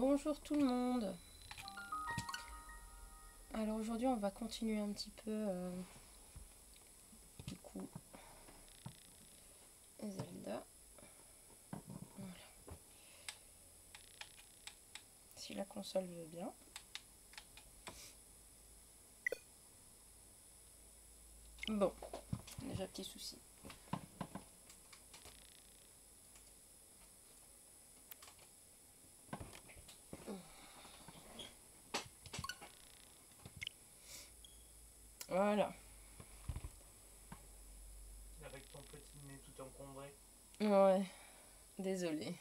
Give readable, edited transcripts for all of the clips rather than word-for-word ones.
Bonjour tout le monde. Alors aujourd'hui on va continuer un petit peu du coup Zelda. Voilà. Si la console veut bien. Bon, déjà petit souci. Voilà. Avec ton petit nez tout encombré. Ouais, désolée.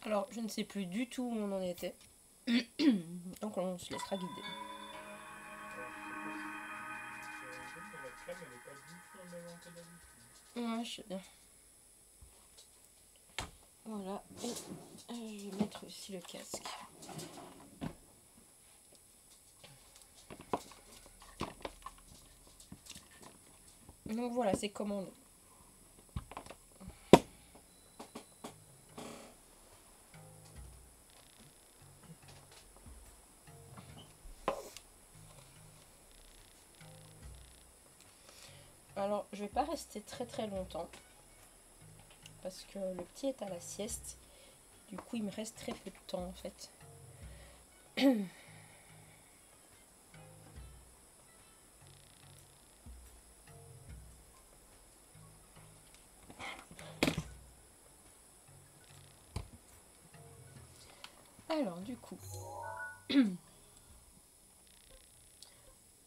Alors, je ne sais plus du tout où on en était. Donc on se laissera guider. La cam elle est pas du tout en même que d'habitude. Ouais, je sais bien. Voilà, et je vais mettre aussi le casque. Donc voilà, c'est commandé. Alors, je vais pas rester très longtemps parce que le petit est à la sieste. Du coup, il me reste très peu de temps en fait. Alors, du coup,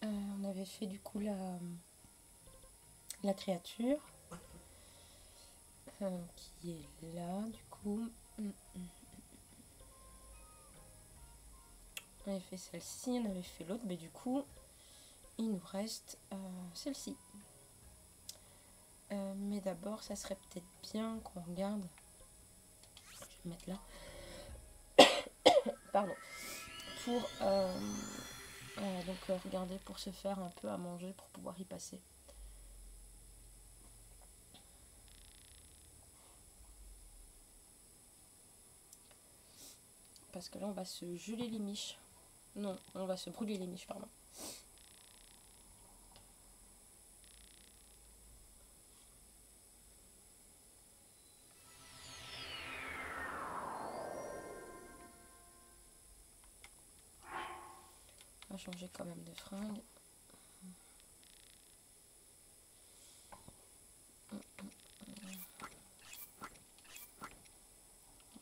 on avait fait du coup la créature qui est là, du coup. On avait fait celle-ci, on avait fait l'autre, mais du coup, il nous reste celle-ci. Mais d'abord, ça serait peut-être bien qu'on regarde. Je vais mettre là. Pardon. Pour donc regarder pour se faire un peu à manger pour pouvoir y passer. Parce que là, on va se geler les miches. Non, on va se brûler les miches, pardon. On va changer quand même de fringue.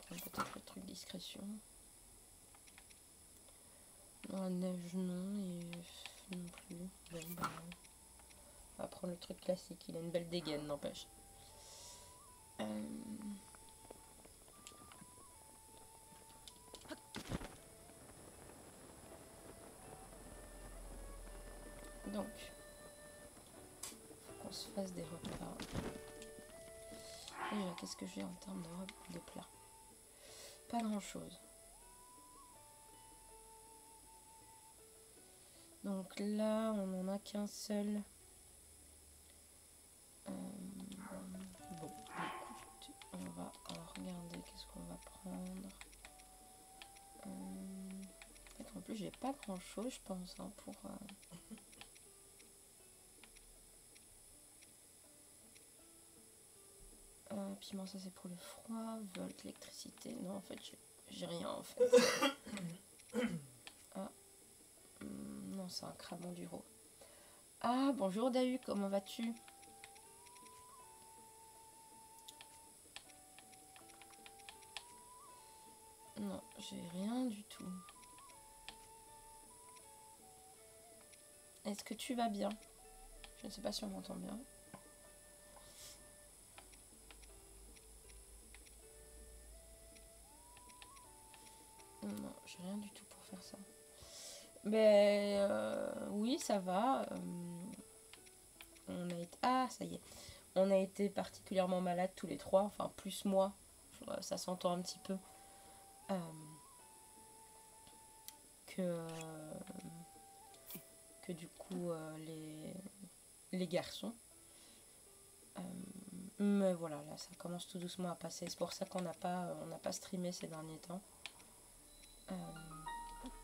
Peut-être le truc discrétion. La neige non, et non plus. Bon, bah, on va prendre le truc classique, il a une belle dégaine, n'empêche. Donc, faut qu'on se fasse des repas. Déjà, qu'est-ce que j'ai en termes de plats? Pas grand-chose. Donc là, on n'en a qu'un seul. Bon, écoute, on va regarder qu'est-ce qu'on va prendre. En plus, j'ai pas grand-chose, je pense, hein, pour... piment, ça c'est pour le froid. Volt, électricité. Non, en fait, j'ai rien, en fait. Ah. Non, c'est un crabe enduro. Ah, bonjour Dahu, comment vas-tu? Non, j'ai rien du tout. Est-ce que tu vas bien? Je ne sais pas si on m'entend bien. Non, j'ai rien du tout pour faire ça. Ben oui, ça va. On a été... Ah, ça y est. On a été particulièrement malades tous les trois. Enfin, plus moi. Ça s'entend un petit peu. Que du coup, les garçons. Mais voilà, là ça commence tout doucement à passer. C'est pour ça qu'on n'a pas streamé ces derniers temps.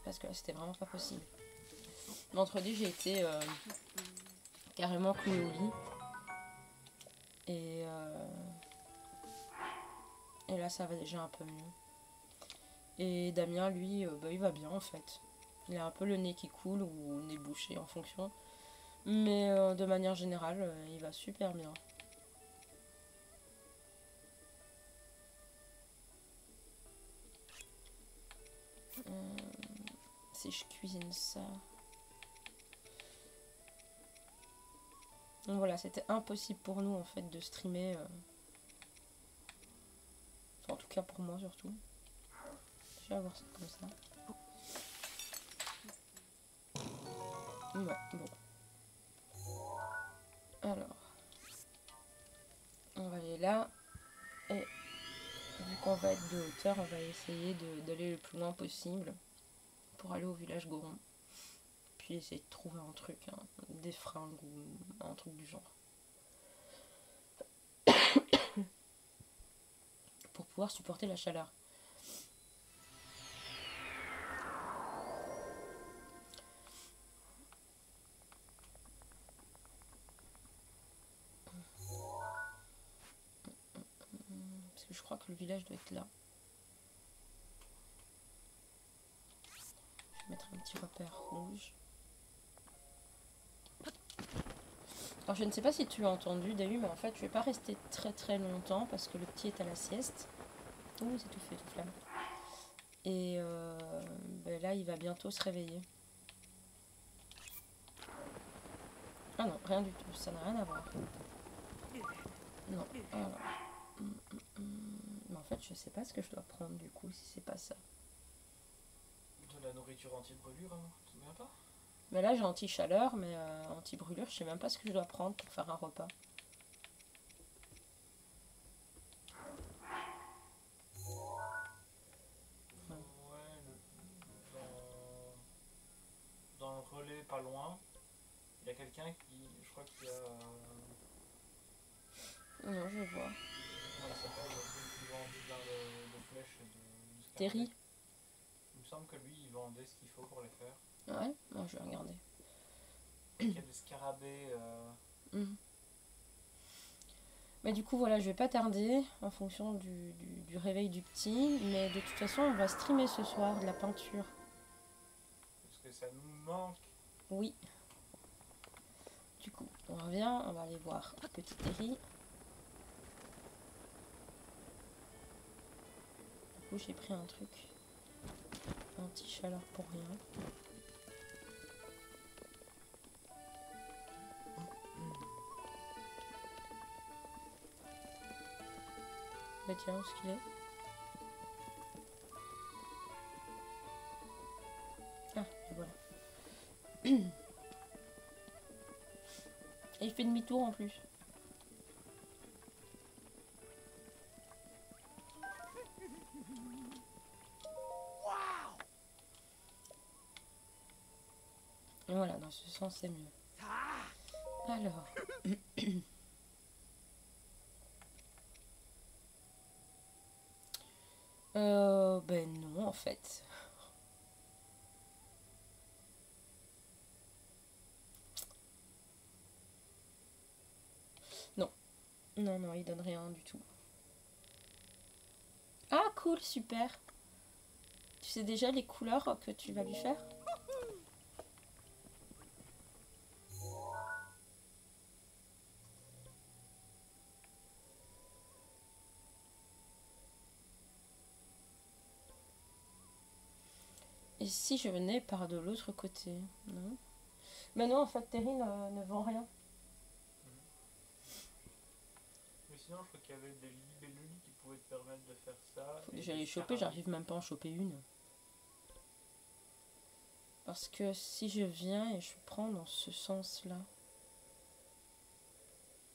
Parce que là c'était vraiment pas possible. Vendredi j'ai été carrément clouée au lit. Et là ça va déjà un peu mieux. Et Damien lui, il va bien en fait. Il a un peu le nez qui coule ou le nez bouché en fonction. Mais de manière générale, il va super bien. Si je cuisine ça. Donc voilà, c'était impossible pour nous en fait de streamer. Enfin, en tout cas pour moi surtout. Je vais avoir ça comme ça. Ouais, bon. Alors. On va aller là. Et vu qu'on va être de hauteur, on va essayer d'aller le plus loin possible pour aller au village Goron. Puis essayer de trouver un truc, hein, des fringues ou un truc du genre. Pour pouvoir supporter la chaleur. Parce que je crois que le village doit être là. Je vais mettre un petit repère rouge. Alors je ne sais pas si tu as entendu Dahu, mais en fait je vais pas rester très très longtemps parce que le petit est à la sieste. Ouh, c'est tout fait, tout flamme. Et là il va bientôt se réveiller. Ah non, rien du tout, ça n'a rien à voir. Non, alors. Mais en fait je sais pas ce que je dois prendre du coup si c'est pas ça. De la nourriture anti-brûlure, hein, tu te souviens pas? Mais là j'ai anti-chaleur, mais anti-brûlure, je sais même pas ce que je dois prendre pour faire un repas. Dans le relais pas loin, il y a quelqu'un qui, je crois qu'il y a... Non, je vois. Comment ça s'appelle, celui qui vend plein de flèches et de scarabées. Terry. Il me semble que lui, il vendait ce qu'il faut pour les faire. Ouais, bon, je vais regarder. Il y a des scarabées... Mais du coup, voilà, je vais pas tarder en fonction du réveil du petit. Mais de toute façon, on va streamer ce soir de la peinture. Parce que ça nous manque. Oui. Du coup, on revient, on va aller voir petit Terry. Du coup, j'ai pris un truc anti-chaleur pour rien. Bah tiens, où est-ce qu'il est? Ah, et voilà. Et il fait demi-tour en plus. Et voilà, dans ce sens, c'est mieux. Alors. Ben non, en fait. Non. Non, non, il donne rien du tout. Ah, cool, super. Tu sais déjà les couleurs que tu vas lui faire? Et si je venais par de l'autre côté? Non. Mais non, en fait, Terry ne vend rien. Mais sinon, je crois qu'il y avait des libellules qui pouvaient te permettre de faire ça. Faut déjà les choper, j'arrive même pas à en choper une. Parce que si je viens et je prends dans ce sens-là...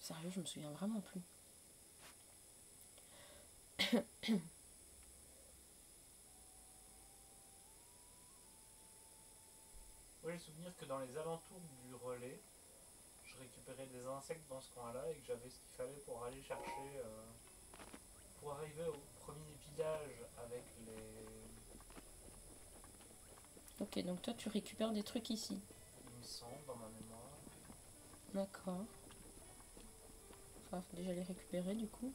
Sérieux, je me souviens vraiment plus. Moi, j'ai souvenir que dans les alentours du relais, je récupérais des insectes dans ce coin-là et que j'avais ce qu'il fallait pour aller chercher, pour arriver au premier village avec les... Ok, donc toi tu récupères des trucs ici. Il me semble, dans ma mémoire. D'accord. Enfin, faut déjà les récupérer du coup.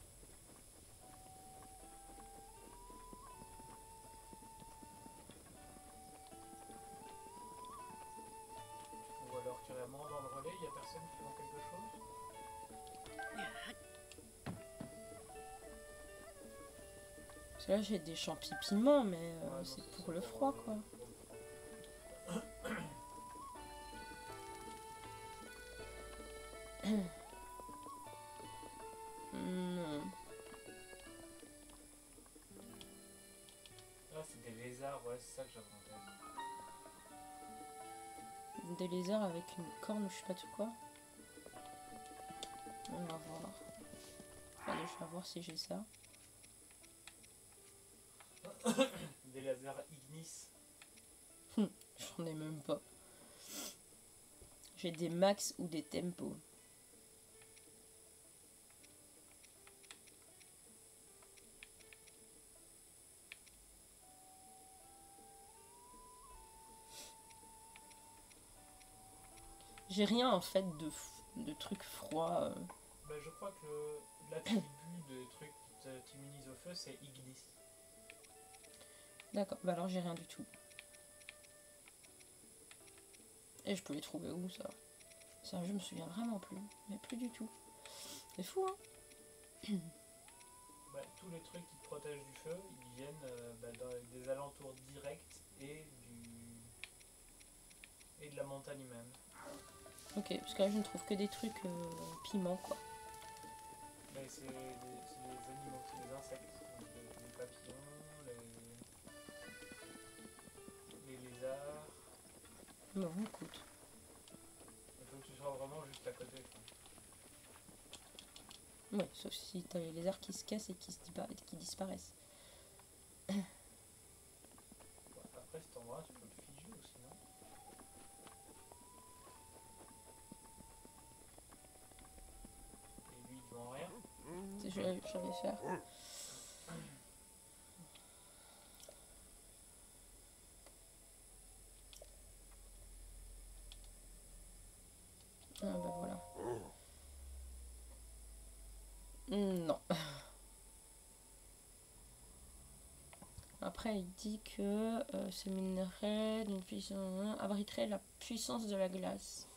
Ou alors carrément dans le relais, il n'y a personne qui vend quelque chose. Parce que là j'ai des champignons piments, mais Ouais, non, c'est ça, pour le froid quoi. pour le froid. Non. Ah, c'est des lézards, ouais, c'est ça que j'avais en tête. Des lézards avec une corne ou je sais pas tout quoi. On va voir. Allez, je vais voir si j'ai ça. Des lézards ignis. J'en ai même pas. J'ai des max ou des tempos. J'ai rien en fait de trucs froids. Bah, je crois que l'attribut de trucs qui t'immunisent au feu, c'est ignis. D'accord, bah alors j'ai rien du tout. Et je peux les trouver où ça? Ça, je me souviens vraiment plus. Mais plus du tout. C'est fou, hein? Bah, tous les trucs qui te protègent du feu, ils viennent dans des alentours directs et de la montagne même. Ok, parce que là je ne trouve que des trucs piments quoi. Mais c'est les animaux, c'est les insectes. Donc les papillons, les lézards. Bon, écoute. Il faut que tu sois vraiment juste à côté, quoi. Ouais, sauf si t'as les lézards qui se cassent et qui disparaissent. Ouais, après, cet endroit, tu peux le figer aussi, non? Et lui, il vend rien. Je vais faire. Ah bah voilà. Non. Après, il dit que ce minerai d'une puissance abriterait la puissance de la glace.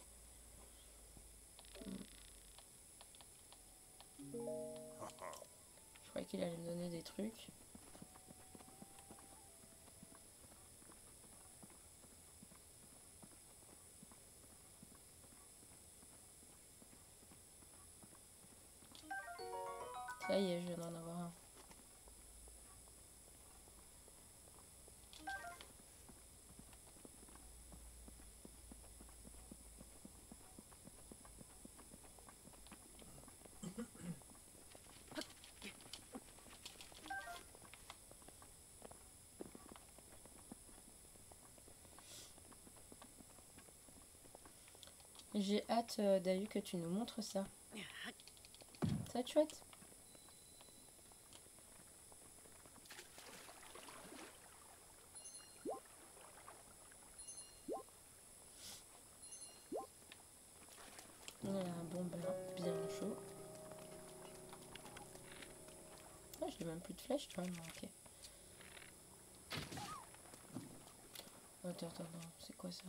Je croyais qu'il allait me donner des trucs. Ça y est, je viens d'en avoir un. J'ai hâte, Dayu, que tu nous montres ça. Ça va être chouette. On a un bon bain bien chaud. Ah, j'ai même plus de flèches, tu vois, ok. Attends, c'est quoi ça?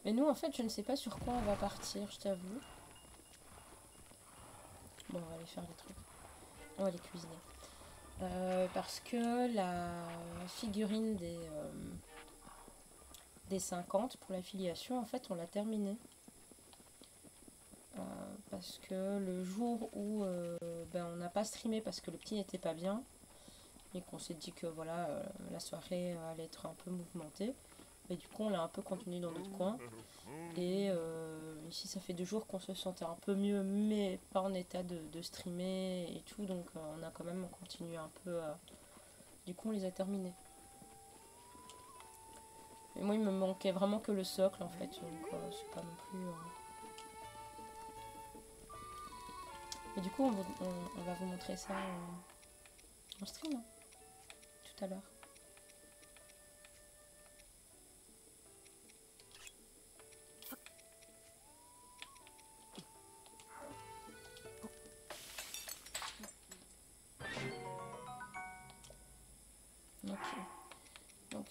Mais nous, en fait, je ne sais pas sur quoi on va partir, je t'avoue. Bon, on va aller faire les trucs. On va les cuisiner. Parce que la figurine des 50 pour l'affiliation, en fait, on l'a terminée. Parce que le jour où on n'a pas streamé parce que le petit n'était pas bien et qu'on s'est dit que voilà la soirée allait être un peu mouvementée, Et du coup, on l'a un peu continué dans notre coin. Et ici, ça fait 2 jours qu'on se sentait un peu mieux, mais pas en état de streamer et tout. Donc, on a quand même continué un peu. Du coup, on les a terminés. Et moi, il me manquait vraiment que le socle, en fait. Donc, c'est pas non plus... Et du coup, on va vous montrer ça en stream, hein, tout à l'heure. Ok. Donc...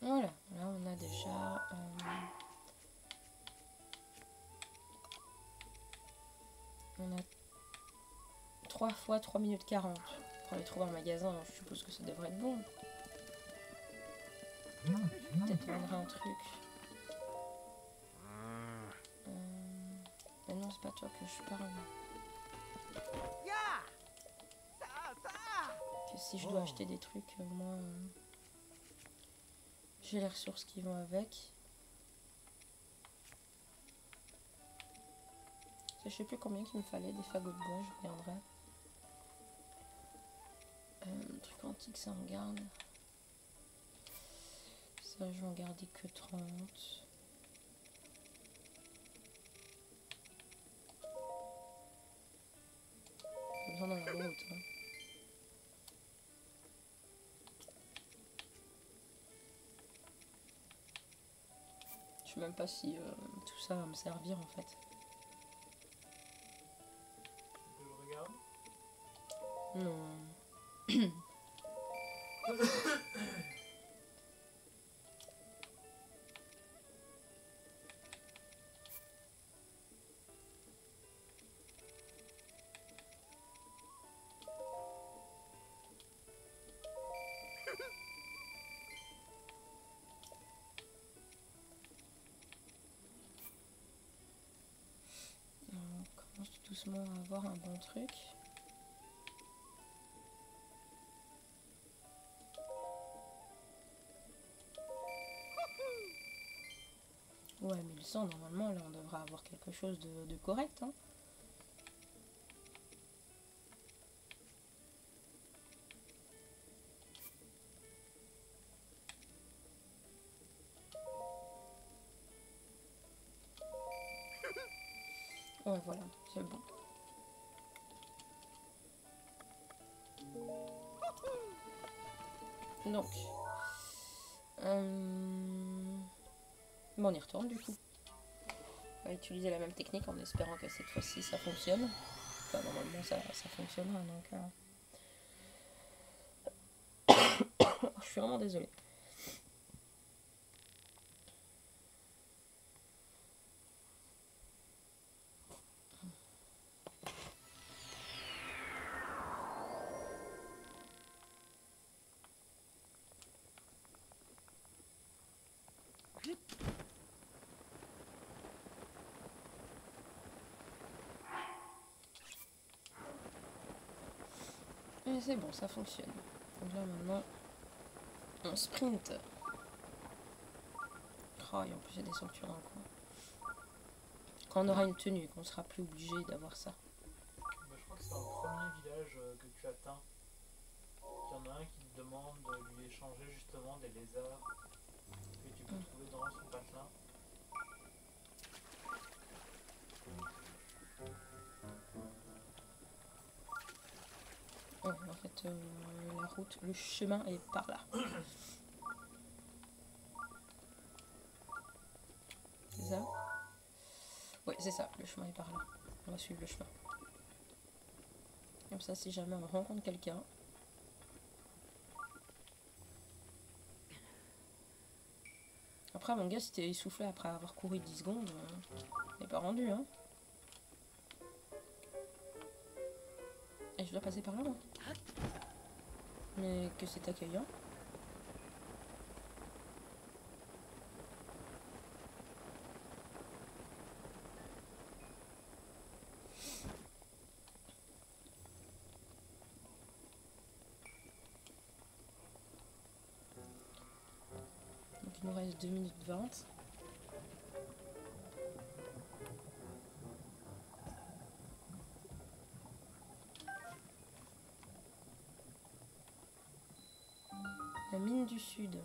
Voilà, là on a déjà... on a 3 fois 3 minutes 40. Pour aller trouver un magasin, je suppose que ça devrait être bon. Peut-être vendre un truc. Mais non, c'est pas toi que je parle. Que si je dois acheter des trucs, moi... j'ai les ressources qui vont avec. Je sais plus combien qu'il me fallait, des fagots de bois, je reviendrai. Truc antique, ça en garde. Ça, je vais en garder que 30. J'ai besoin d'en avoir d'autres. Hein. Je sais même pas si tout ça va me servir en fait. Tu le regardes? Non. On commence tout doucement à avoir un bon truc. Ouais, 1100, normalement, là, on devrait avoir quelque chose de correct. Hein. Ouais, voilà, c'est bon. Donc, bon, on y retourne du coup. On va utiliser la même technique en espérant que cette fois-ci ça fonctionne. Enfin, normalement ça fonctionnera, donc... je suis vraiment désolée. Et c'est bon, ça fonctionne. Donc là maintenant, on sprint. Oh, et en plus il y a des sanctuaires dans le coin. Quand on aura une tenue, qu'on sera plus obligé d'avoir ça. Bah, je crois que c'est dans le premier village que tu atteins. Il y en a un qui te demande de lui échanger justement des lézards que tu peux trouver dans son patelin. Ouais, en fait, la route, le chemin est par là. C'est ça? Oui, c'est ça, le chemin est par là. On va suivre le chemin. Comme ça, si jamais on rencontre quelqu'un, Après, mon gars, c'était essoufflé après avoir couru 10 secondes. Il n'est pas rendu, hein. Et je dois passer par là, moi. Mais que c'est accueillant. Donc il nous reste 2 minutes 20. La mine du Sud.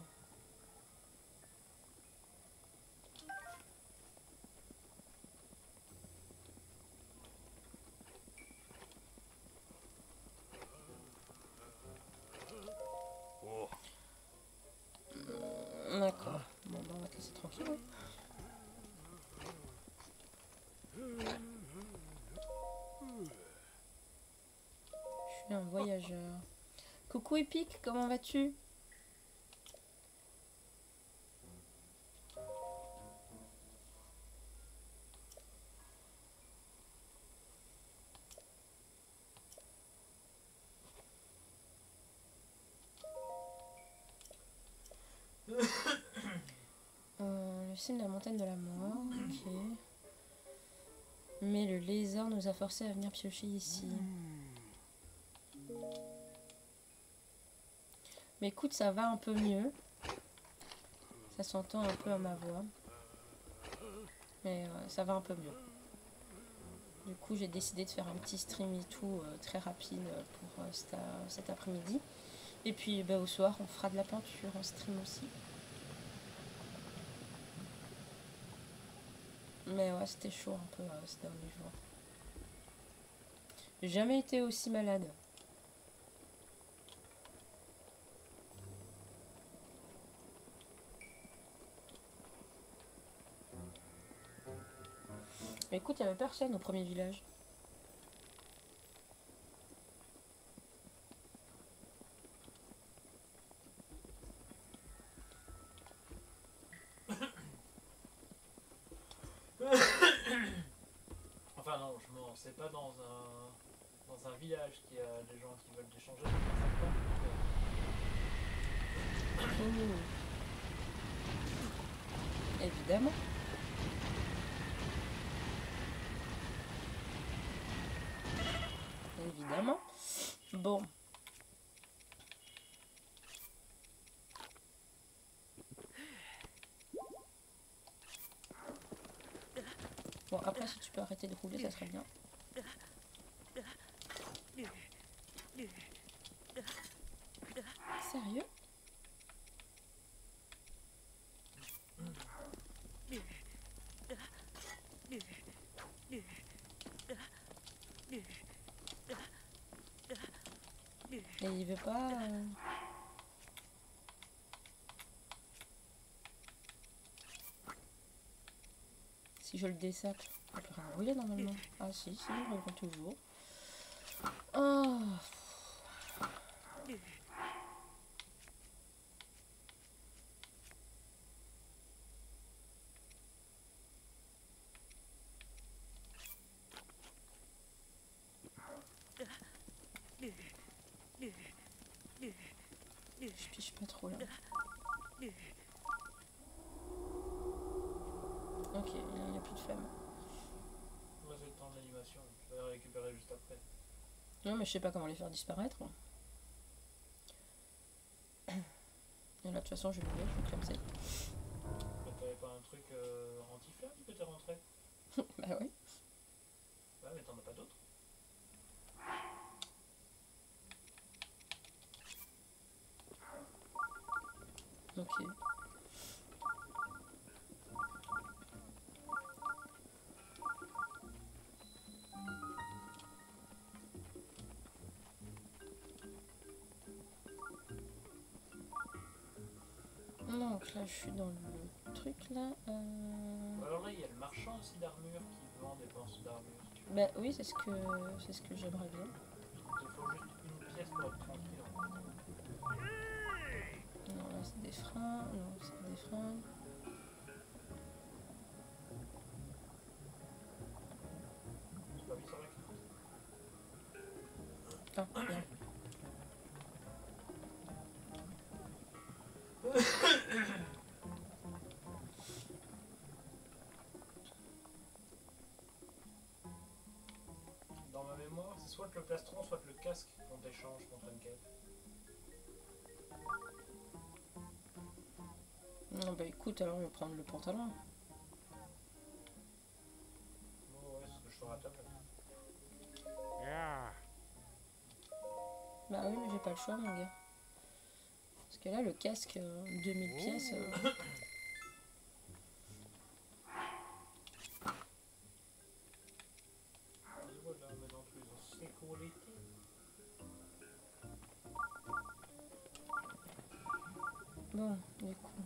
D'accord. Bon, bah, on va te laisser tranquille. Ouais. Je suis un voyageur. Coucou Epic, comment vas-tu? Le signe de la montagne de la mort, ok. Mais le lézard nous a forcé à venir piocher ici. Mais écoute, ça va un peu mieux. Ça s'entend un peu à ma voix. Mais ça va un peu mieux. Du coup, j'ai décidé de faire un petit stream et tout très rapide pour cet après-midi. Et puis bah, au soir, on fera de la peinture en stream aussi. Mais ouais, c'était chaud un peu ces derniers jours. J'ai jamais été aussi malade. Mais écoute, il n'y avait personne au premier village. Enfin non, je m'en sais pas dans un village qui a des gens qui veulent échanger. Mmh. Évidemment. Évidemment. Bon. Bon, après, si tu peux arrêter de rouler, ça serait bien. Sérieux? Et il veut pas... Si je le dessape, il peut rien rouler normalement. Ah si, il reprend toujours. Oh. Je piche pas trop là. Ok, il n'y a plus de femme. Moi c'est le temps de l'animation, je vais la récupérer juste après. Non mais je sais pas comment les faire disparaître. Et là de toute façon je vais mourir, je vais clamser. Mais t'avais pas un truc anti-flamme que t'es rentré? Bah oui. Ouais mais t'en as pas d'autres? Ok. Donc là je suis dans le truc là. Alors là il y a le marchand aussi d'armure qui vend des pinceaux d'armure. Si tu veux. Bah oui, c'est ce que j'aimerais bien. Il te faut juste une pièce pour être tranquille en fait. Non là c'est des freins, non c'est pas des freins. Ah, bien. Dans ma mémoire, c'est soit le plastron, soit le casque qu'on t'échange contre une quête. Non, bah écoute, alors je vais prendre le pantalon. Oh, ouais, c'est ce que je ferai à ta place. Bah oui, mais j'ai pas le choix, mon gars. Parce que là, le casque, 2000 pièces. Et voilà, maintenant tous les en sécurité. Bon, du coup.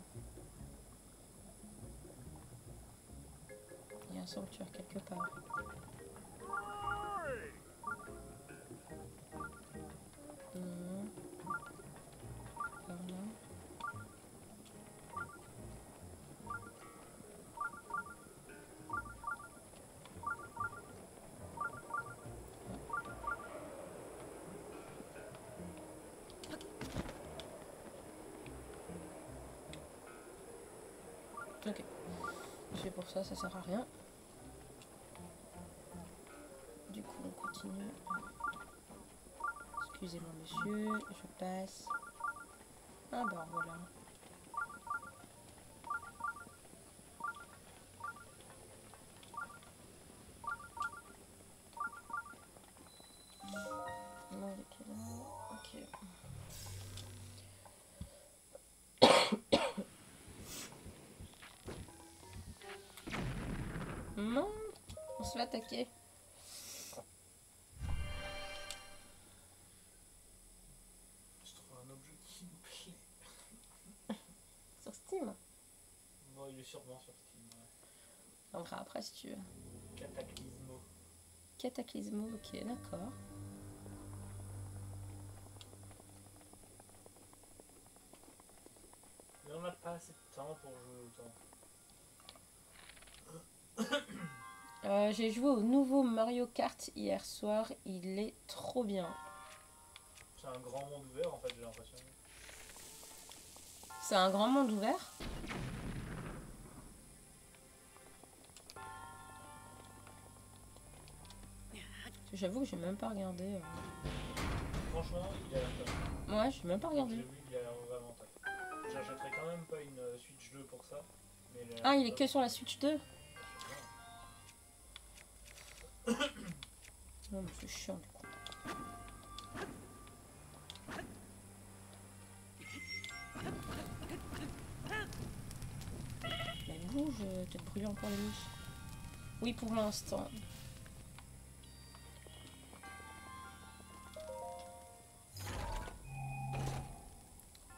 Il y a un sanctuaire quelque part. Non. Par là. Ok. C'est pour ça, ça sert à rien. Du coup, on continue. Excusez-moi, monsieur, je passe. Ah bah voilà. Non, ok, ok. Non, on se fait attaquer. Je trouve un objet qui me plaît. Sur Steam. Bon, il est sûrement sur Steam. Ouais. On verra après si tu veux. Cataclysmo. Cataclysmo, ok, d'accord. Mais on n'a pas assez de temps pour jouer autant. J'ai joué au nouveau Mario Kart hier soir, il est trop bien. C'est un grand monde ouvert en fait, j'ai l'impression. C'est un grand monde ouvert. J'avoue que j'ai même pas regardé. Franchement, il a l'air top. Ouais, j'ai même pas J'ai regardé. vu, il a l'air vraiment top. J'achèterai quand même pas une Switch 2 pour ça. Mais Ah, il est que sur la Switch 2. Non, mais c'est chiant du coup. Mais bouge, t'as brûlé encore les miches. Oui, pour l'instant.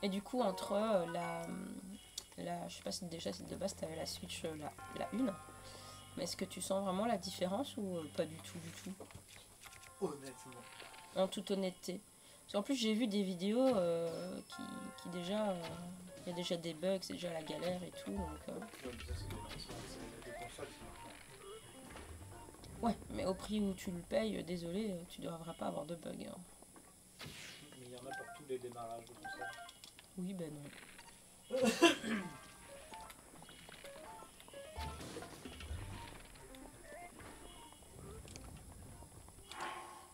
Et du coup, entre je sais pas si déjà de base t'avais la Switch la 1, mais est-ce que tu sens vraiment la différence ou pas du tout du tout? Honnêtement. En toute honnêteté. Parce qu'en plus j'ai vu des vidéos qui déjà... Il y a déjà des bugs, c'est déjà la galère et tout, donc... Ouais, mais ça, c'est des consoles qui marchent. Ouais, mais au prix où tu le payes, désolé, tu devrais pas avoir de bugs. Hein. Mais il y en a pour tous les démarrages de consoles. Oui, ben non.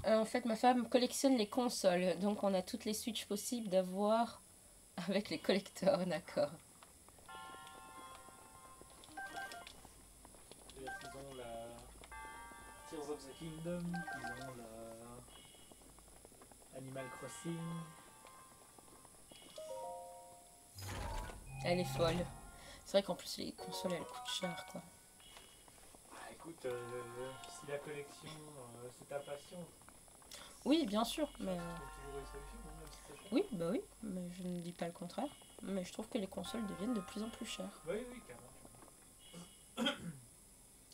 En fait, ma femme collectionne les consoles, donc on a toutes les Switch possibles d'avoir avec les collecteurs, d'accord. C'est-à-dire qu'ils ont la Tears of the Kingdom, ils ont la Animal Crossing. Elle est folle. C'est vrai qu'en plus les consoles elles coûtent cher quoi. Ah, écoute, si la collection c'est ta passion, Oui, bien sûr, mais... tu trouves toujours des solutions, hein, même si c'est cher. Oui, bah oui, mais je ne dis pas le contraire. Mais je trouve que les consoles deviennent de plus en plus chères. Oui, oui, carrément.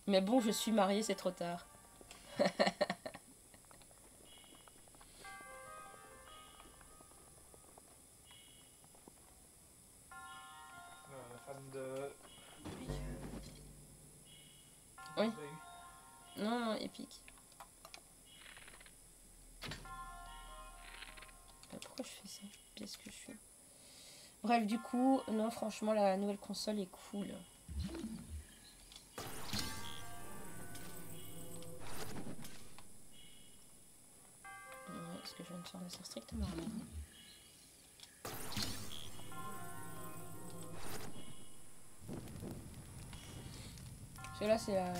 Mais bon, je suis mariée, c'est trop tard. La femme de... Oui. Tu l'as eu. Non, non, épique. pourquoi je fais ça? Qu'est-ce que je fais? Bref, du coup, non, franchement, la nouvelle console est cool. Ce que je viens de faire ne sert strictement à rien. Parce que là, c'est la...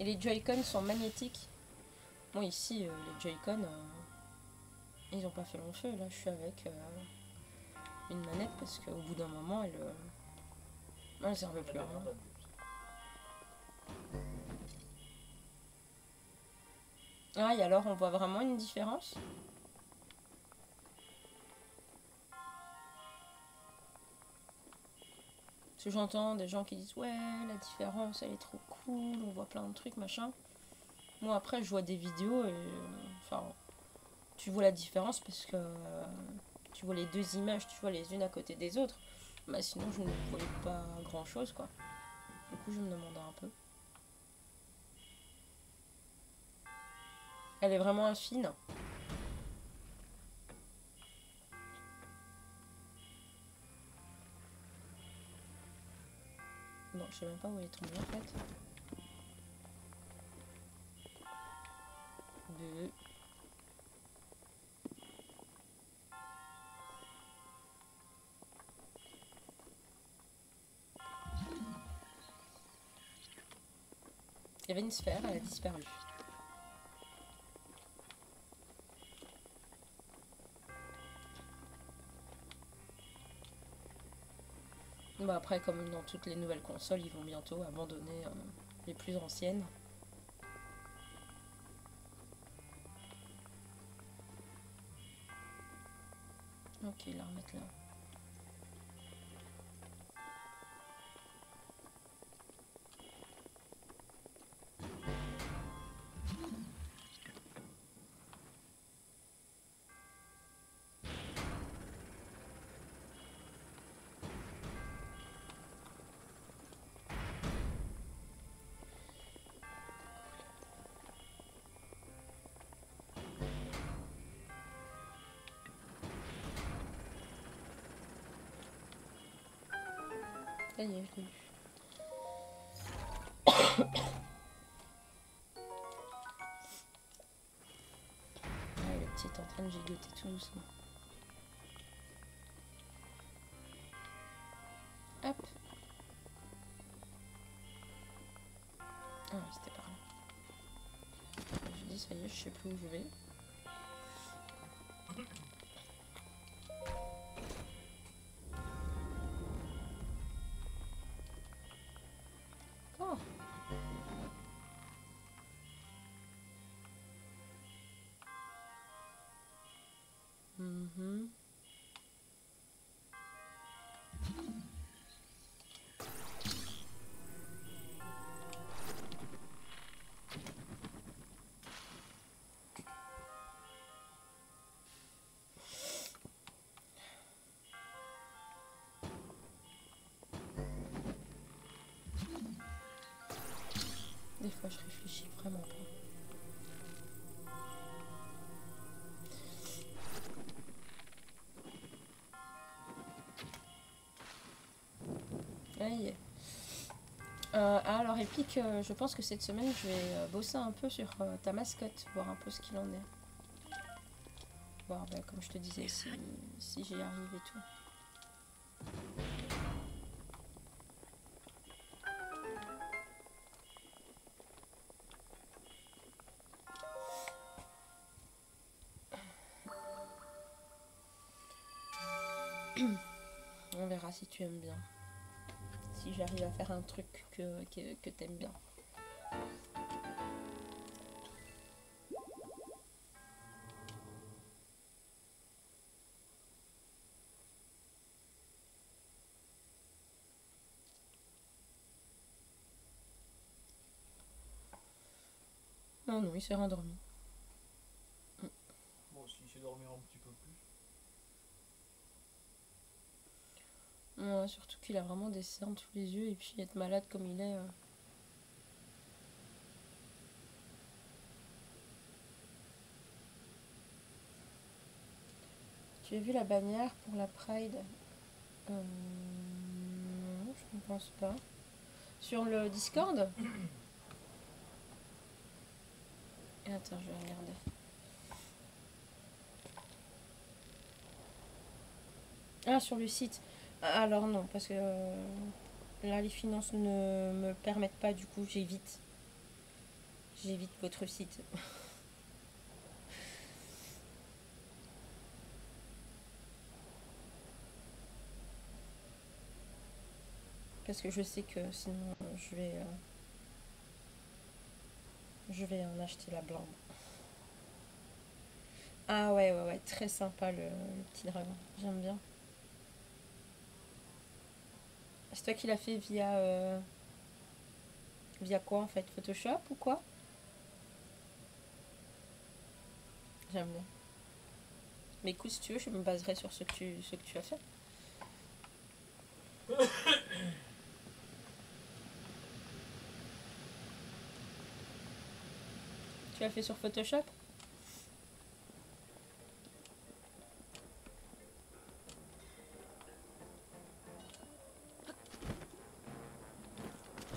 Et les Joy-Con sont magnétiques. Bon, ici, les Joy-Con, ils ont pas fait long feu. Là, je suis avec une manette parce qu'au bout d'un moment, elle ne servait plus à rien. Ah, et alors, on voit vraiment une différence? Parce que j'entends des gens qui disent « Ouais, la différence, elle est trop cool, on voit plein de trucs, machin. » Moi, après, je vois des vidéos et... Enfin, tu vois la différence parce que tu vois les deux images, tu vois les unes à côté des autres. Bah, sinon, je ne voyais pas grand-chose, quoi. Du coup, je me demandais un peu. Elle est vraiment fine. Bon, je sais même pas où elle est tombée, en fait. 2. Il y avait une sphère, elle a disparu. Bah après, comme dans toutes les nouvelles consoles, ils vont bientôt abandonner les plus anciennes. Ok, la remettre là. Ça y est, je l'ai eu. Ah, le petit est en train de gigoter tout doucement. Hop. Ah, c'était par là. Je dis, ça y est, je sais plus où je vais. Oh. Des fois, je réfléchis vraiment pas. Aïe. Alors Epic, je pense que cette semaine je vais bosser un peu sur ta mascotte, voir un peu ce qu'il en est. Voir, bah, comme je te disais, si j'y arrive et tout. On verra si tu aimes bien. Si j'arrive à faire un truc que t'aimes bien. Non, non, il s'est rendormi. Bon, s'il s'est dormi un petit peu plus. Ouais, surtout qu'il a vraiment des cernes sous les yeux et puis être malade comme il est. Tu as vu la bannière pour la Pride? Non, je ne pense pas. Sur le Discord? Attends, je vais regarder. Ah, sur le site. Alors non, parce que là, les finances ne me permettent pas, du coup, j'évite. J'évite votre site. Parce que je sais que sinon, je vais en acheter la blinde. Ah ouais, ouais, ouais, très sympa le petit dragon. J'aime bien. C'est toi qui l'as fait via quoi en fait? Photoshop ou quoi? J'aime bien. Mais écoute, si tu veux, je me baserai sur ce que tu as fait. Tu l'as fait sur Photoshop?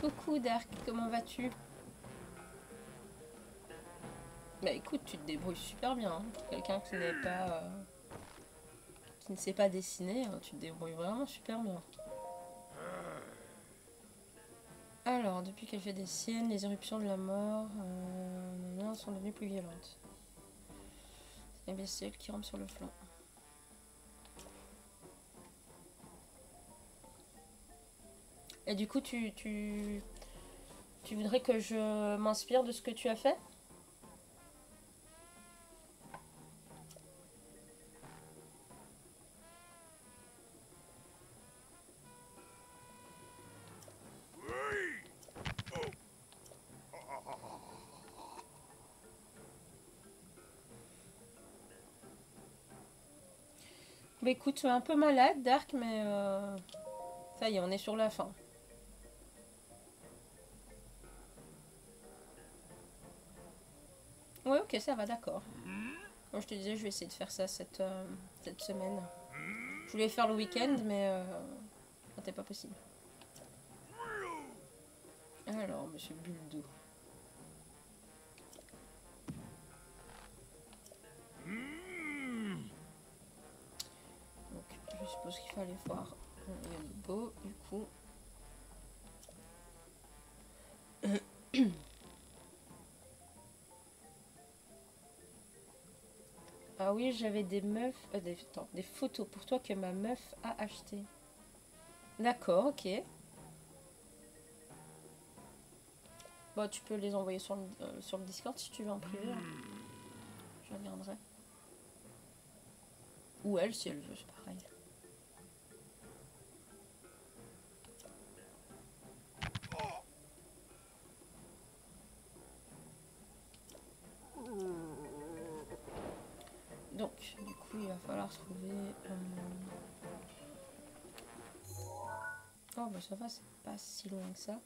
Coucou Dark, comment vas-tu? Bah écoute, tu te débrouilles super bien. Hein. Pour quelqu'un qui n'est pas... qui ne sait pas dessiner, hein, tu te débrouilles vraiment super bien. Alors, depuis qu'elle fait des siennes, les éruptions de la mort sont devenues plus violentes. C'est les bestioles qui rampent sur le flanc. Et du coup, tu voudrais que je m'inspire de ce que tu as fait? Bah écoute, un peu malade, Dark, mais ça y est, on est sur la fin. Ouais, ok, ça va, d'accord. Moi, je te disais, je vais essayer de faire ça cette semaine. Je voulais faire le week-end, mais c'était pas possible. Alors, monsieur Buldo. Donc, je suppose qu'il fallait voir. Il y a du beau, du coup. Ah oui, j'avais des meufs, des photos pour toi que ma meuf a achetées. D'accord, ok. Bon, tu peux les envoyer sur le Discord si tu veux en privé. Hein. Je regarderai. Ou elle, si elle veut, c'est pareil. Donc, du coup, il va falloir trouver... Oh, bah ça va, c'est pas si loin que ça.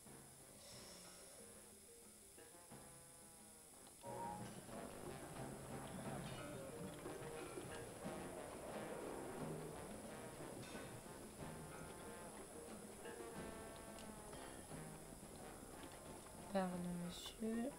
Pardon, monsieur.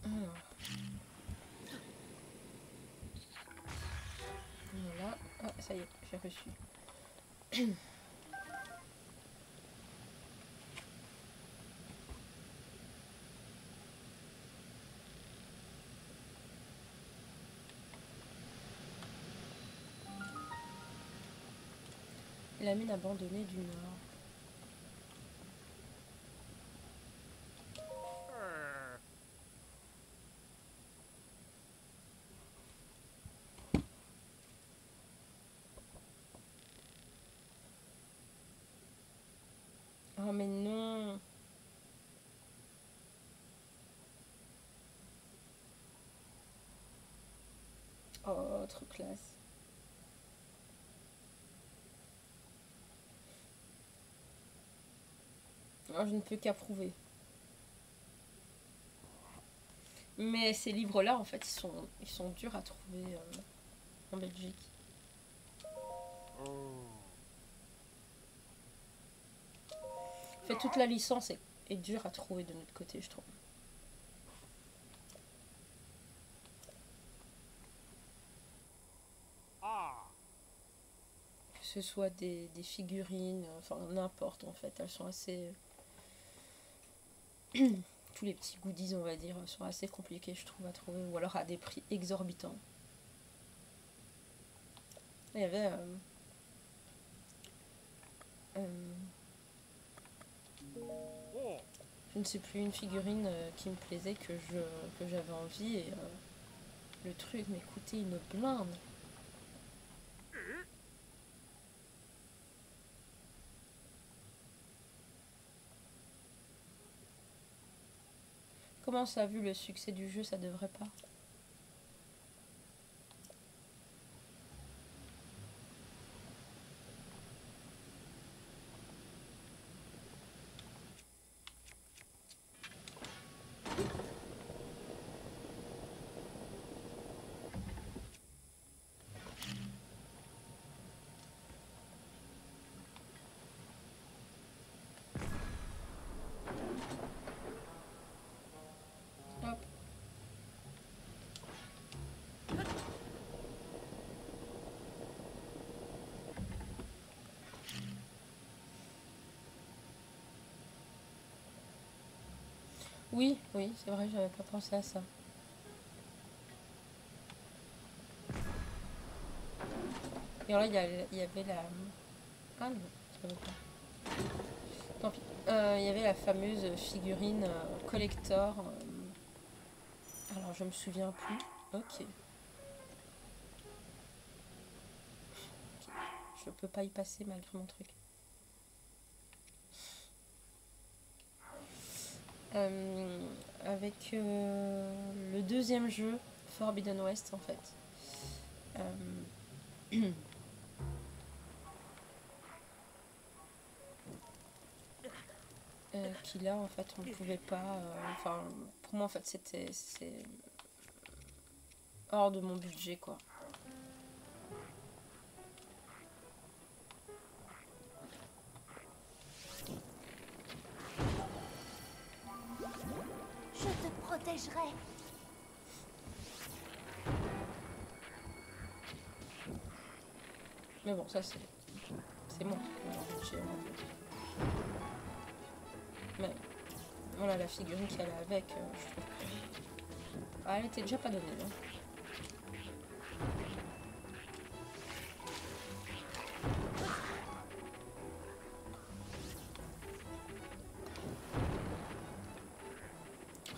Alors. Voilà. Ah, ça y est, j'ai reçu. La mine abandonnée du Nord. Oh mais non. Oh, trop classe. Oh, je ne peux qu'approuver. Mais ces livres-là, en fait, ils sont durs à trouver en Belgique. En fait, toute la licence est dure à trouver de notre côté, je trouve. Que ce soit des figurines, enfin n'importe en fait, elles sont assez... Tous les petits goodies, on va dire, sont assez compliqués, je trouve, à trouver, ou alors à des prix exorbitants. Il y avait... je ne sais plus, une figurine qui me plaisait, que j'avais envie, et le truc m'est coûté une blinde. Comment ça, vu le succès du jeu, ça devrait pas? Hop. Oui, oui, c'est vrai, j'avais pas pensé à ça. Et là, il y avait la... Ah non, ça va pas. Tant pis. Il y avait la fameuse figurine collector. Alors, je me souviens plus. Ok. Je peux pas y passer malgré mon truc. Avec le deuxième jeu, Forbidden West, en fait. Qui là, en fait, on ne pouvait pas... Enfin, pour moi, en fait, c'est hors de mon budget, quoi. Je te protégerai. Mais bon, ça, c'est moi qui ai mon budget, en fait. Mais voilà, la figurine qui allait avec, je trouve que... Ah, elle était déjà pas donnée, non?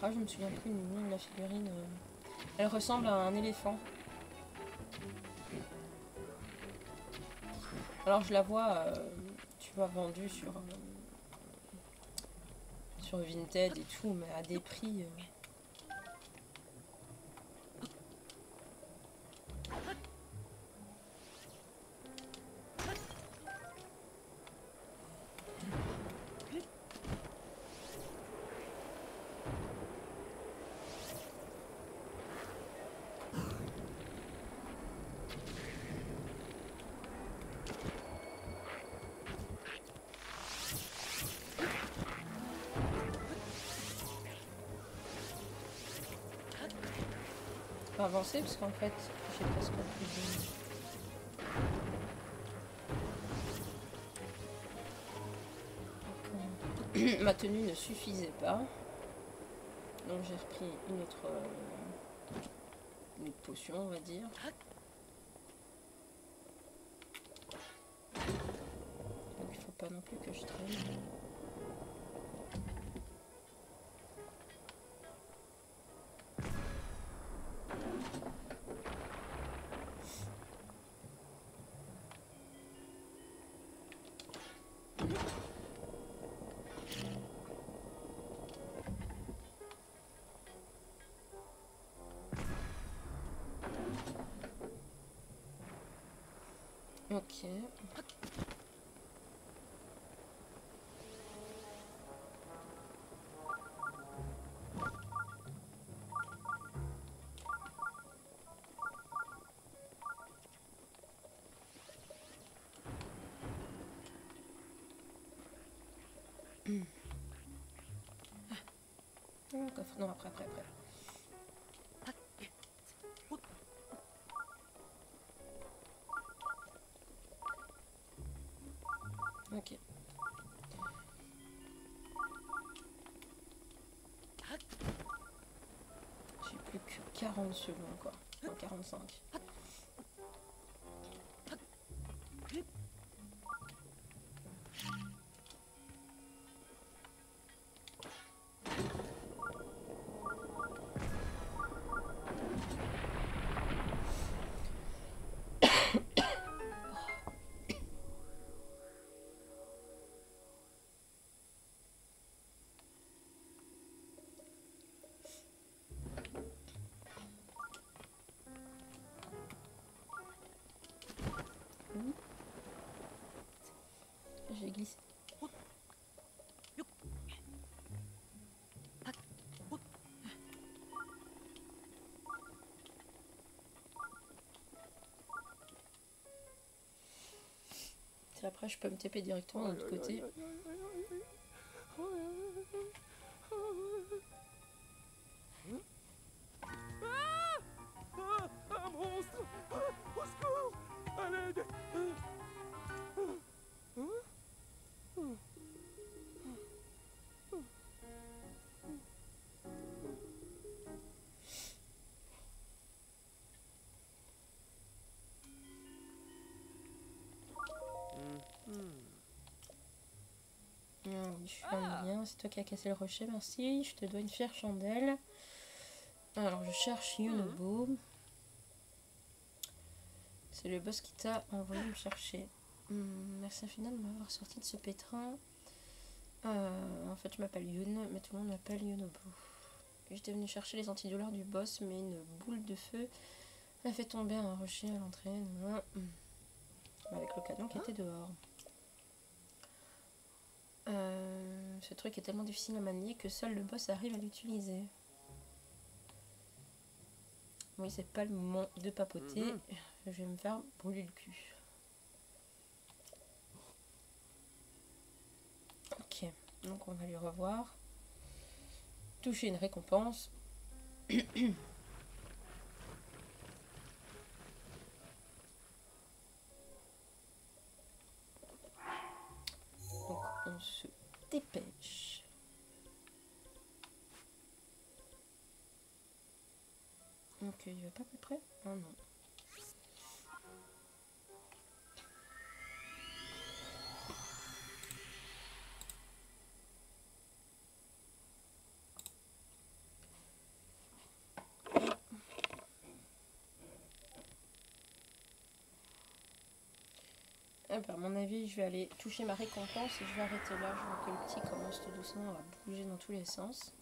Ah, je me souviens plus du nom de la figurine. Elle ressemble à un éléphant. Alors je la vois, tu vois, vendue sur Vinted et tout, mais à des prix... On va avancer parce qu'en fait, j'ai presque plus de... Ma tenue ne suffisait pas. Donc j'ai repris une autre potion, on va dire. pas non plus que je traîne. Ok. Ah, coffre. Non, après. Ok. J'ai plus que 40 secondes, quoi. Enfin, 45. J'ai glissé. Et après, je peux me taper directement de l'autre côté. Un monstre! Au secours! À l'aide! Je suis bien, c'est toi qui as cassé le rocher, merci. Je te dois une fière chandelle. Alors, je cherche Yunobo. C'est le boss qui t'a envoyé me chercher. Merci infiniment de m'avoir sorti de ce pétrin. En fait, je m'appelle Yun, mais tout le monde m'appelle Yunobo. J'étais venue chercher les antidouleurs du boss, mais une boule de feu a fait tomber un rocher à l'entrée. Avec le canon qui était dehors. Ce truc est tellement difficile à manier que seul le boss arrive à l'utiliser. Oui, c'est pas le moment de papoter. Je vais me faire brûler le cul. Ok, donc on va lui revoir. Toucher une récompense. Donc on se dépêche. Ok, il va pas plus près? Ah non. Ah bah, à mon avis, je vais aller toucher ma récompense et je vais arrêter là. Je vois que le petit commence tout doucement à bouger dans tous les sens.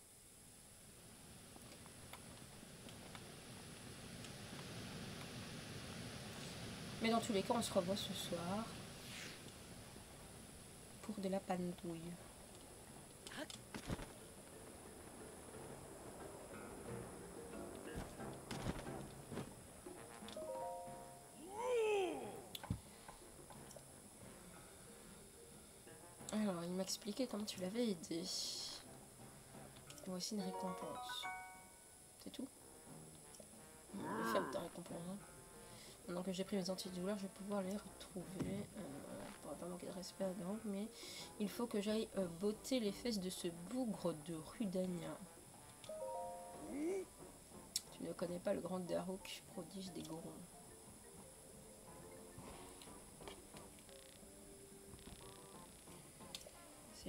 Mais dans tous les cas, on se revoit ce soir pour de la pandouille. Alors, il m'a expliqué comment tu l'avais aidé. Voici une récompense. C'est tout? Le fait de ta récompense. Hein. Maintenant que j'ai pris mes antidouleurs, je vais pouvoir les retrouver. Je ne pourrais pas manquer de respect à Gang, mais il faut que j'aille botter les fesses de ce bougre de Rudania. Tu ne connais pas le grand Daruk, prodige des Gorons.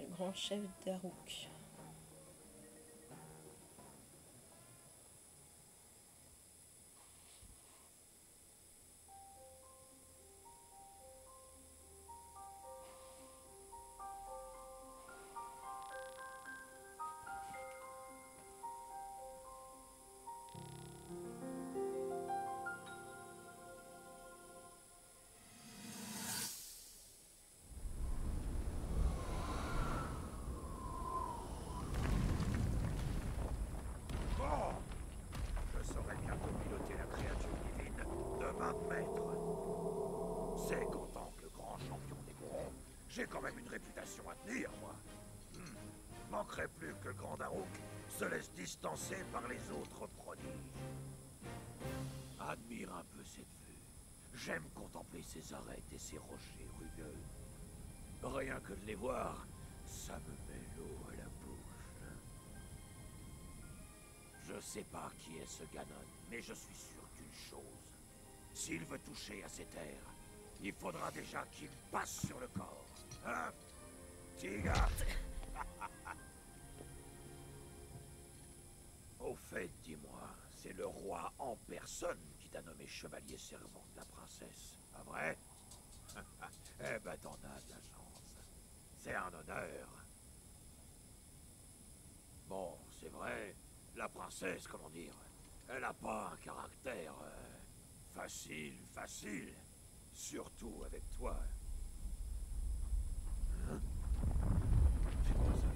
Le grand chef d'Arouk. Bon, je saurai bientôt piloter la créature divine de main de maître. C'est qu'en tant que grand champion des Gorons, j'ai quand même une réputation à tenir, moi. Manquerait plus que le grand Daruk se laisse distancer par les autres prodiges. Admire un peu cette vue. J'aime contempler ces arêtes et ces rochers rugueux. Rien que de les voir, ça me met l'eau à la bouche. Je sais pas qui est ce Ganon, mais je suis sûr d'une chose. S'il veut toucher à ces terres, il faudra déjà qu'il passe sur le corps. Hein, Tiga? Au fait, dis-moi, c'est le roi en personne qui t'a nommé chevalier servant de la princesse, pas vrai? Eh ben, t'en as de la chance. C'est un honneur. Bon, c'est vrai, la princesse, comment dire, elle n'a pas un caractère facile. Surtout avec toi. Hein? C'est quoi ça?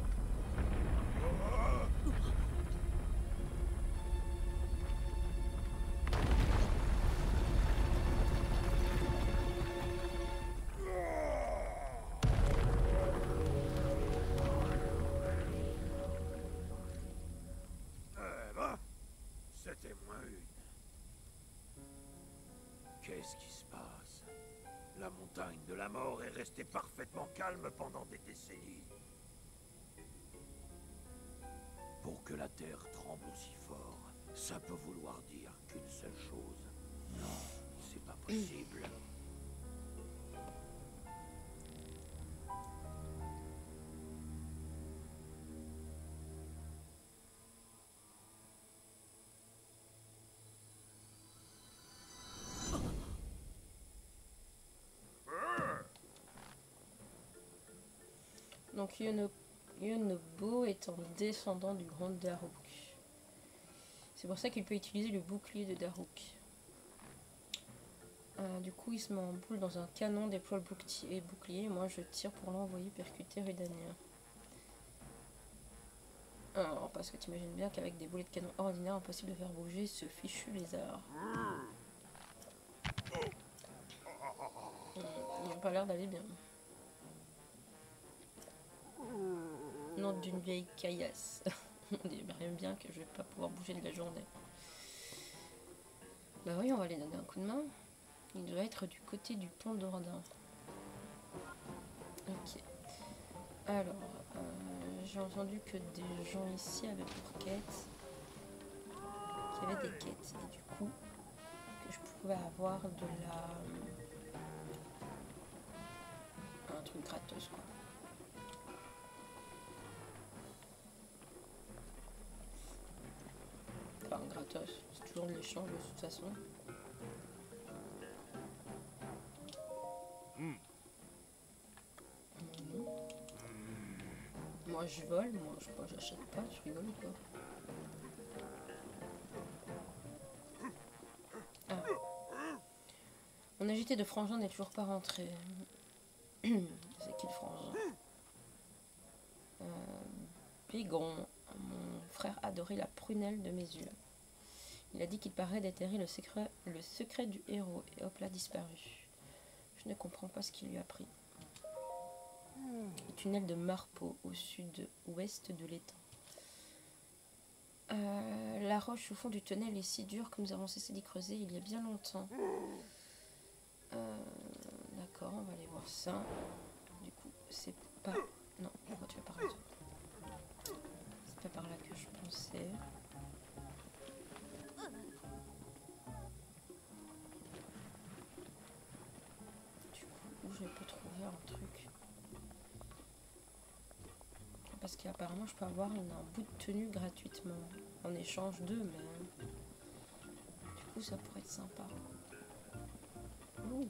Eh ben, c'était moins une. Qu'est-ce qui se passe? La montagne de la mort est restée parfaitement calme pendant des décennies. Pour que la terre tremble aussi fort, ça peut vouloir dire qu'une seule chose. Non, c'est pas possible. Donc Yonobo est un descendant du grand Daruk. C'est pour ça qu'il peut utiliser le bouclier de Daruk. Du coup, il se met en boule dans un canon, déploie le bouclier. Moi, je tire pour l'envoyer percuter Rudania. Alors, parce que t'imagines bien qu'avec des boulets de canon ordinaires, impossible de faire bouger ce fichu lézard. Il n'a pas l'air d'aller bien. Nom d'une vieille caillasse. On dirait bien que je vais pas pouvoir bouger de la journée. Bah oui, on va aller donner un coup de main. Il doit être du côté du pont d'Ordin. Ok. Alors, j'ai entendu que des gens ici avaient pour quête. Qu'il y avait des quêtes. Et du coup, que je pouvais avoir de la... un truc gratos, quoi. Enfin, gratos. C'est toujours de l'échange de toute façon. Moi je vole, moi j'achète pas, tu rigoles ou quoi? Ah. Mon agité de frangin n'est toujours pas rentré. C'est qui le frangin? Bigon, mon frère adorait la prunelle de mes yeux. Il a dit qu'il paraît déterrer le secret du héros, et hop là, disparu. Je ne comprends pas ce qui lui a pris. Le tunnel de Marpeau, au sud-ouest de l'étang. La roche au fond du tunnel est si dure que nous avons cessé d'y creuser il y a bien longtemps. D'accord, on va aller voir ça. Du coup, c'est pas... Non, pourquoi tu vas par là? C'est pas par là que je pensais. Du coup, où je peux trouver un truc? parce qu'apparemment je peux avoir un bout de tenue gratuitement en échange d'eux, mais du coup ça pourrait être sympa. Ouh.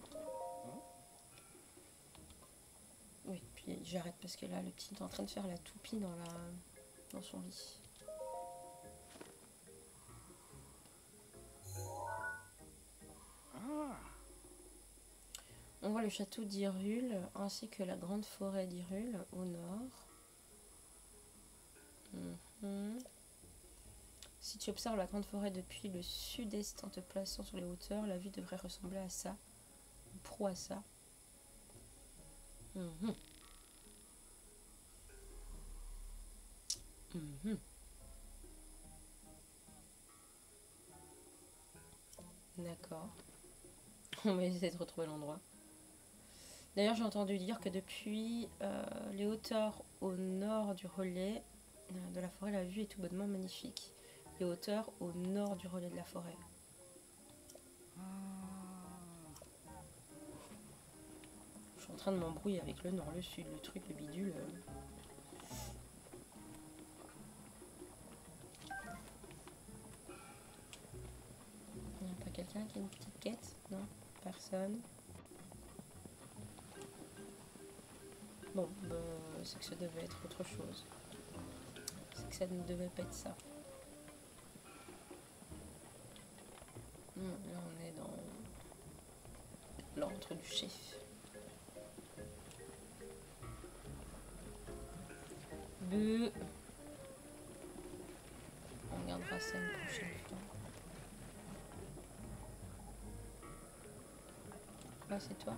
Oui, puis j'arrête parce que là le petit est en train de faire la toupie dans son lit. On voit le château d'Hyrule ainsi que la grande forêt d'Hyrule au nord. Si tu observes la grande forêt depuis le sud-est en te plaçant sur les hauteurs, la vue devrait ressembler à ça, ou pro à ça. D'accord. On va essayer de retrouver l'endroit. D'ailleurs, j'ai entendu dire que depuis les hauteurs au nord du relais de la forêt, la vue est tout bonnement magnifique. Les hauteurs au nord du relais de la forêt. Je suis en train de m'embrouiller avec le nord, le sud, le truc, le bidule. Il n'y a pas quelqu'un qui a une petite quête? Non, personne. Bon, bah, c'est que ça devait être autre chose. C'est que ça ne devait pas être ça. Là, on est dans l'ordre du chef. Beuh. On regardera ça une prochaine fois. Ah, c'est toi?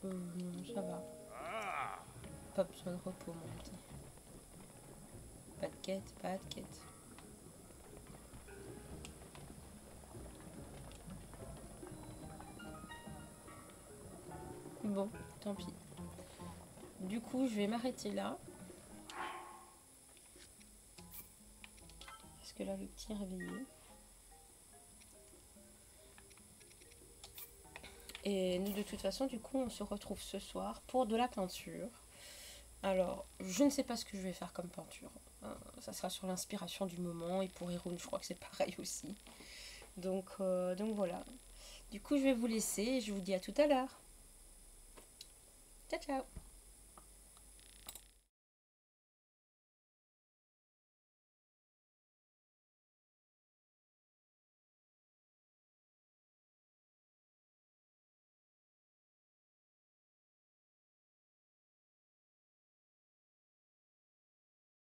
Non, ça va. Pas besoin de repos, mon petit. Pas de quête, pas de quête. Bon, tant pis. Du coup, je vais m'arrêter là. Parce que là, le petit est réveillé. Et nous, de toute façon, du coup, on se retrouve ce soir pour de la peinture. Alors, je ne sais pas ce que je vais faire comme peinture. Ça sera sur l'inspiration du moment. Et pour Hyrule, je crois que c'est pareil aussi. Donc voilà. Du coup, je vais vous laisser et je vous dis à tout à l'heure. Ciao, ciao!